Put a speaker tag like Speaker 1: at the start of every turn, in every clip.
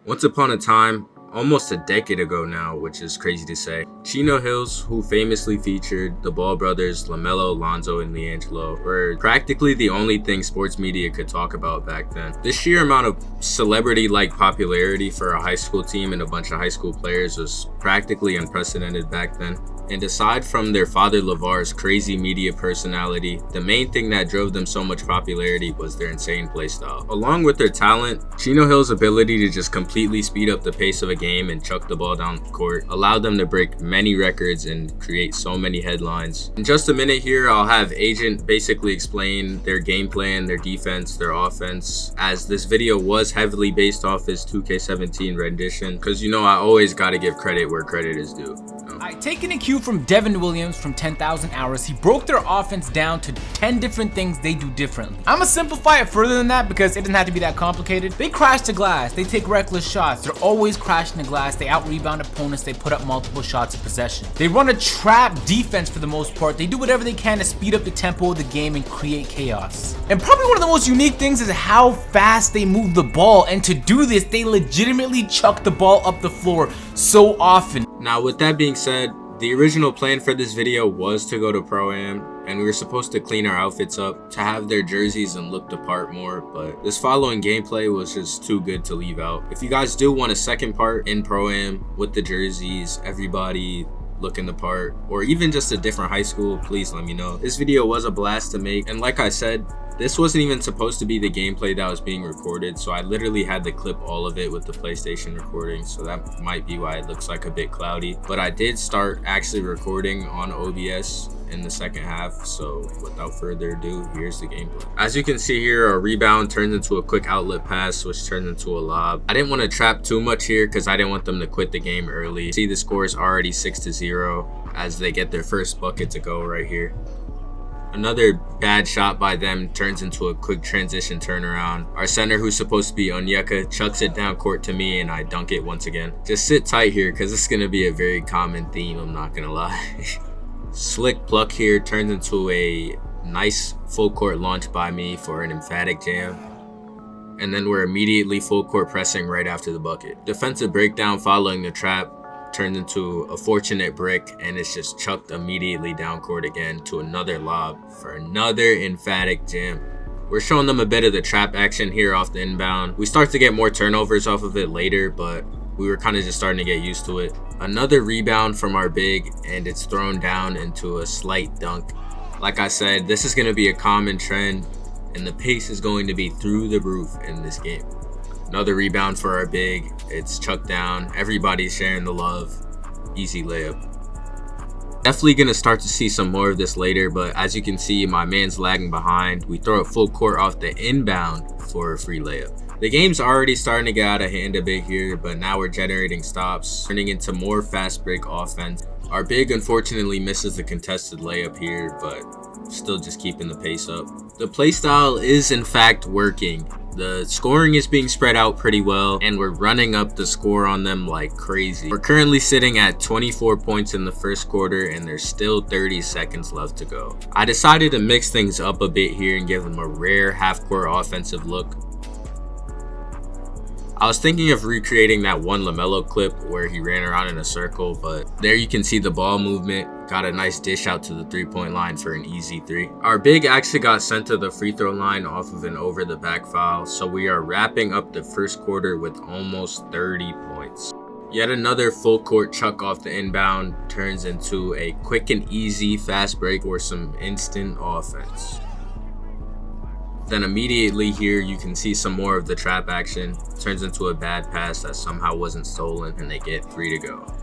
Speaker 1: Once upon a time, almost a decade ago now, which is crazy to say, Chino Hills, who famously featured the Ball brothers LaMelo, Lonzo, and LiAngelo, were practically the only thing sports media could talk about back then. The sheer amount of celebrity-like popularity for a high school team and a bunch of high school players was practically unprecedented back then. And aside from their father LeVar's crazy media personality, the main thing that drove them so much popularity was their insane playstyle. Along with their talent, Chino Hills' ability to just completely speed up the pace of a game and chuck the ball down the court allowed them to break many records and create so many headlines. In just a minute here, I'll have Agent basically explain their game plan, their defense, their offense, as this video was heavily based off his 2K17 rendition, because you know I always gotta give credit where credit is due.
Speaker 2: Taking a cue from Devin Williams from 10,000 Hours, he broke their offense down to 10 different things they do differently. I'm gonna simplify it further than that because it doesn't have to be that complicated. They crash the glass, they take reckless shots, they're always crashing the glass, they out-rebound opponents, they put up multiple shots of possession. They run a trap defense for the most part, they do whatever they can to speed up the tempo of the game and create chaos. And probably one of the most unique things is how fast they move the ball, and to do this, they legitimately chuck the ball up the floor so often.
Speaker 1: Now, with that being said, the original plan for this video was to go to Pro-Am, and we were supposed to clean our outfits up to have their jerseys and look the part more, but this following gameplay was just too good to leave out. If you guys do want a second part in Pro-Am with the jerseys, everybody looking the part, or even just a different high school, please let me know. This video was a blast to make, and like I said, this wasn't even supposed to be the gameplay that was being recorded, so I literally had to clip all of it with the PlayStation recording, so that might be why it looks like a bit cloudy. But I did start actually recording on OBS in the second half, so without further ado, here's the gameplay. As you can see here, a rebound turns into a quick outlet pass, which turns into a lob. I didn't want to trap too much here because I didn't want them to quit the game early. See, the score is already 6-0 as they get their first bucket to go right here. Another bad shot by them turns into a quick transition turnaround. Our center, who's supposed to be Onyeka, chucks it down court to me and I dunk it once again. Just sit tight here because it's going to be a very common theme, I'm not going to lie. Slick pluck here turns into a nice full court launch by me for an emphatic jam. And then we're immediately full court pressing right after the bucket. Defensive breakdown following the trap turns into a fortunate brick, and it's just chucked immediately down court again to another lob for another emphatic jam. We're showing them a bit of the trap action here off the inbound. We start to get more turnovers off of it later, but we were kind of just starting to get used to it. Another rebound from our big, and it's thrown down into a slight dunk. Like I said, this is going to be a common trend, and the pace is going to be through the roof in this game. Another rebound for our big. It's chucked down. Everybody's sharing the love. Easy layup. Definitely going to start to see some more of this later, but as you can see, my man's lagging behind. We throw it full court off the inbound for a free layup. The game's already starting to get out of hand a bit here, but now we're generating stops, turning into more fast break offense. Our big unfortunately misses the contested layup here, but still just keeping the pace up. The playstyle is in fact working. The scoring is being spread out pretty well, and we're running up the score on them like crazy. We're currently sitting at 24 points in the first quarter, and there's still 30 seconds left to go. I decided to mix things up a bit here and give them a rare half-court offensive look. I was thinking of recreating that one LaMelo clip where he ran around in a circle, but there you can see the ball movement. Got a nice dish out to the three-point line for an easy three. Our big actually got sent to the free throw line off of an over-the-back foul, so we are wrapping up the first quarter with almost 30 points. Yet another full court chuck off the inbound turns into a quick and easy fast break or some instant offense. Then immediately here you can see some more of the trap action. Turns into a bad pass that somehow wasn't stolen, and they get 3 to go.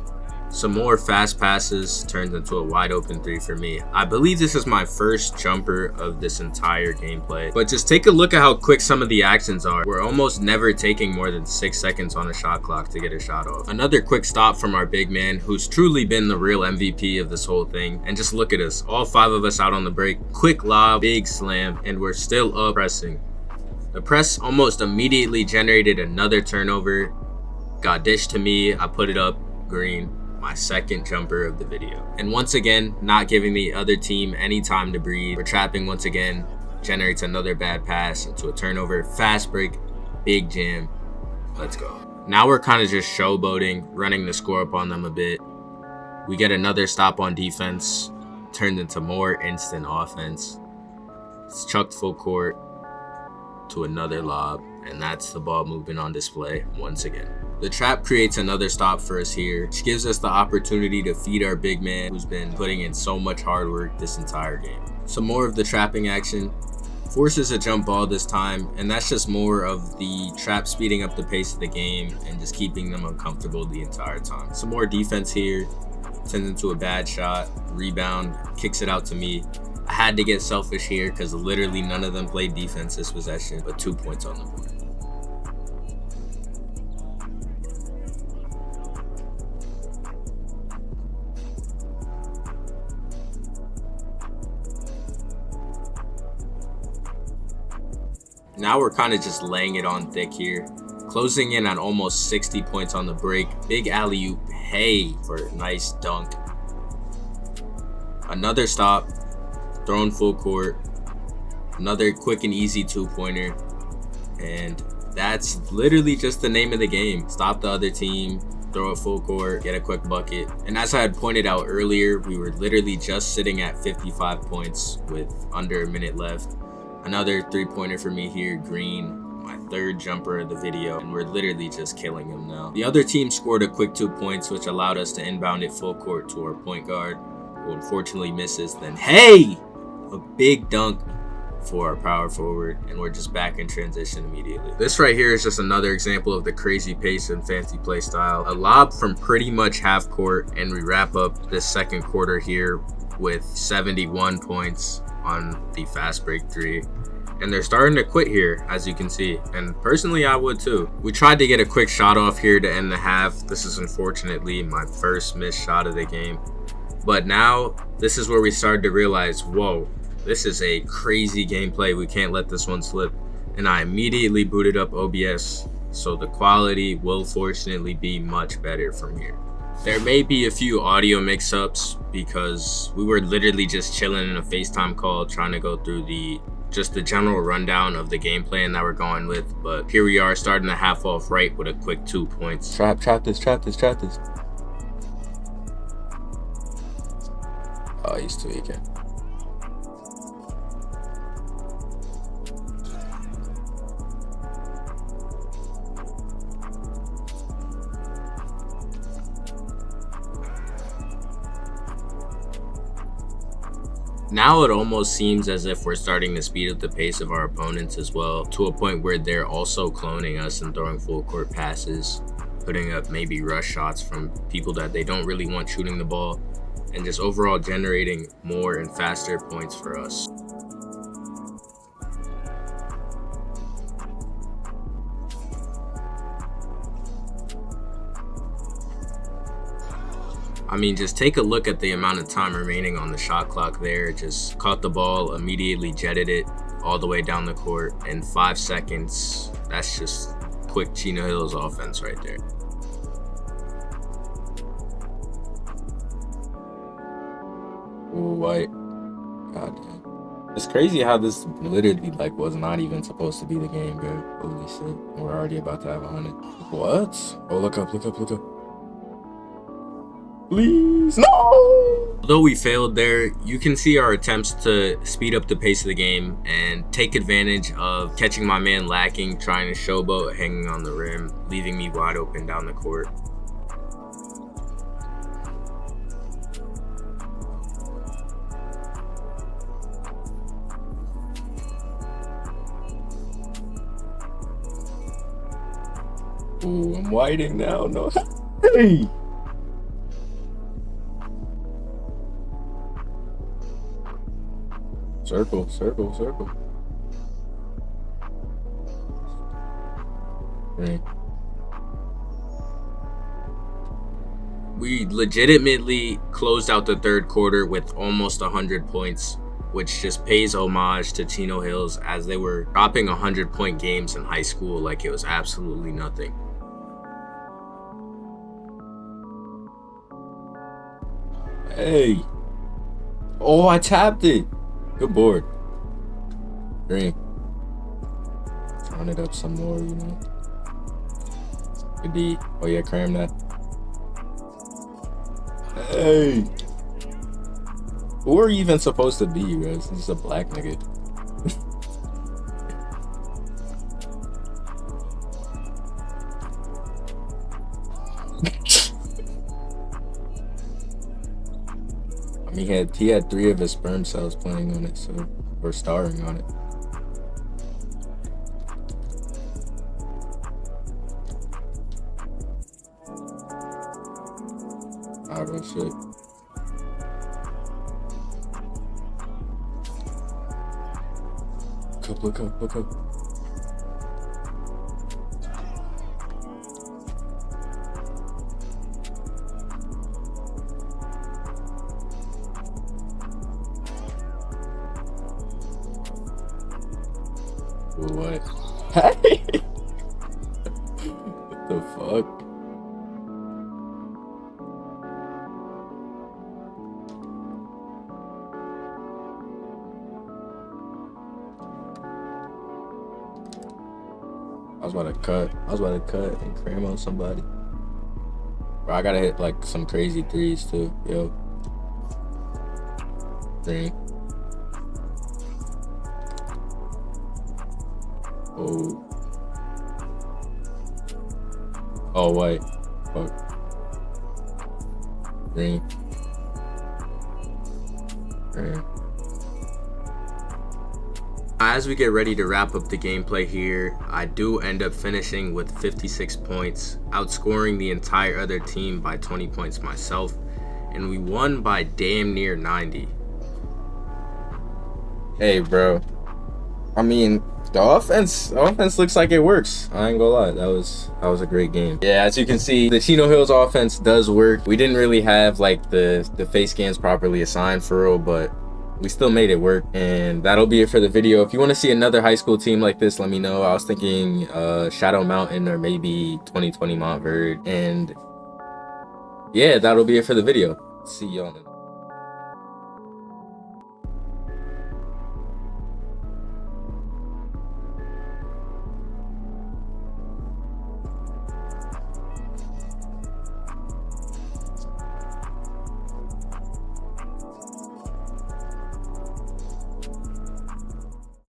Speaker 1: Some more fast passes turns into a wide open 3 for me. I believe this is my first jumper of this entire gameplay, but just take a look at how quick some of the actions are. We're almost never taking more than 6 seconds on a shot clock to get a shot off. Another quick stop from our big man, who's truly been the real MVP of this whole thing. And just look at us, all 5 of us out on the break. Quick lob, big slam, and we're still up pressing. The press almost immediately generated another turnover. Got dished to me, I put it up, green. My second jumper of the video. And once again, not giving the other team any time to breathe. We're trapping once again, generates another bad pass into a turnover, fast break, big jam. Let's go. Now we're kind of just showboating, running the score up on them a bit. We get another stop on defense, turned into more instant offense. It's chucked full court to another lob, and that's the ball movement on display once again. The trap creates another stop for us here, which gives us the opportunity to feed our big man who's been putting in so much hard work this entire game. Some more of the trapping action. Forces a jump ball this time, and that's just more of the trap speeding up the pace of the game and just keeping them uncomfortable the entire time. Some more defense here, turns into a bad shot, rebound, kicks it out to me. I had to get selfish here because literally none of them played defense this possession, but 2 points on the board. Now we're kind of just laying it on thick here. Closing in on almost 60 points on the break. Big alley-oop, hey, for a nice dunk. Another stop, thrown full court. Another quick and easy 2-pointer. And that's literally just the name of the game. Stop the other team, throw it full court, get a quick bucket. And as I had pointed out earlier, we were literally just sitting at 55 points with under a minute left. Another 3-pointer for me here, green, my third jumper of the video, and we're literally just killing him now. The other team scored a quick 2 points, which allowed us to inbound it full court to our point guard, who unfortunately misses. Then, hey, a big dunk for our power forward, and we're just back in transition immediately. This right here is just another example of the crazy pace and fancy play style. A lob from pretty much half court, and we wrap up this second quarter here with 71 points on the fast break 3. And they're starting to quit here, as you can see, and personally I would too. We tried to get a quick shot off here to end the half. This is unfortunately my first missed shot of the game, but now this is where we started to realize, whoa, this is a crazy gameplay. We can't let this one slip. And I immediately booted up OBS, so the quality will fortunately be much better from here. There may be a few audio mix-ups because we were literally just chilling in a FaceTime call trying to go through the general rundown of the game plan that we're going with, but here we are starting the half off right with a quick 2 points. Trap this. Oh, he's tweaking. Now it almost seems as if we're starting to speed up the pace of our opponents as well, to a point where they're also cloning us and throwing full court passes, putting up maybe rush shots from people that they don't really want shooting the ball, and just overall generating more and faster points for us. I mean, just take a look at the amount of time remaining on the shot clock there. Just caught the ball, immediately jetted it all the way down the court in 5 seconds. That's just quick Chino Hills offense right there. Ooh, white. God damn. It's crazy how this literally was not even supposed to be the game, bro. Holy shit. We're already about to have 100. What? Oh, look up. Please, no! Although we failed there, you can see our attempts to speed up the pace of the game and take advantage of catching my man lacking, trying to showboat, hanging on the rim, leaving me wide open down the court. Ooh, I'm whiting now, no. Hey! Circle. Right. We legitimately closed out the third quarter with almost 100 points, which just pays homage to Chino Hills, as they were dropping 100-point games in high school like it was absolutely nothing. Hey. Oh, I tapped it. Good board. Green. Turn it up some more, you know. Good D. Oh yeah, cram that. Hey. Who are you even supposed to be, bro? This is a black nigga. I mean, he had 3 of his sperm cells playing on it, so, or starring on it. Oh shit. Look up, look up. What? Hey! What the fuck? I was about to cut and cram on somebody. Bro, I gotta hit like some crazy threes too. Yo. 3. Oh. Oh wait. Fuck. 3. 3. As we get ready to wrap up the gameplay here, I do end up finishing with 56 points, outscoring the entire other team by 20 points myself, and we won by damn near 90. Hey bro, I mean, the offense looks like it works. I ain't gonna lie, that was a great game. Yeah, as you can see, the Chino Hills offense does work. We didn't really have like the face scans properly assigned for real, but we still made it work. And that'll be it for the video. If you want to see another high school team like this, let me know. I was thinking Shadow Mountain or maybe 2020 Montverde. And yeah, that'll be it for the video. See y'all in the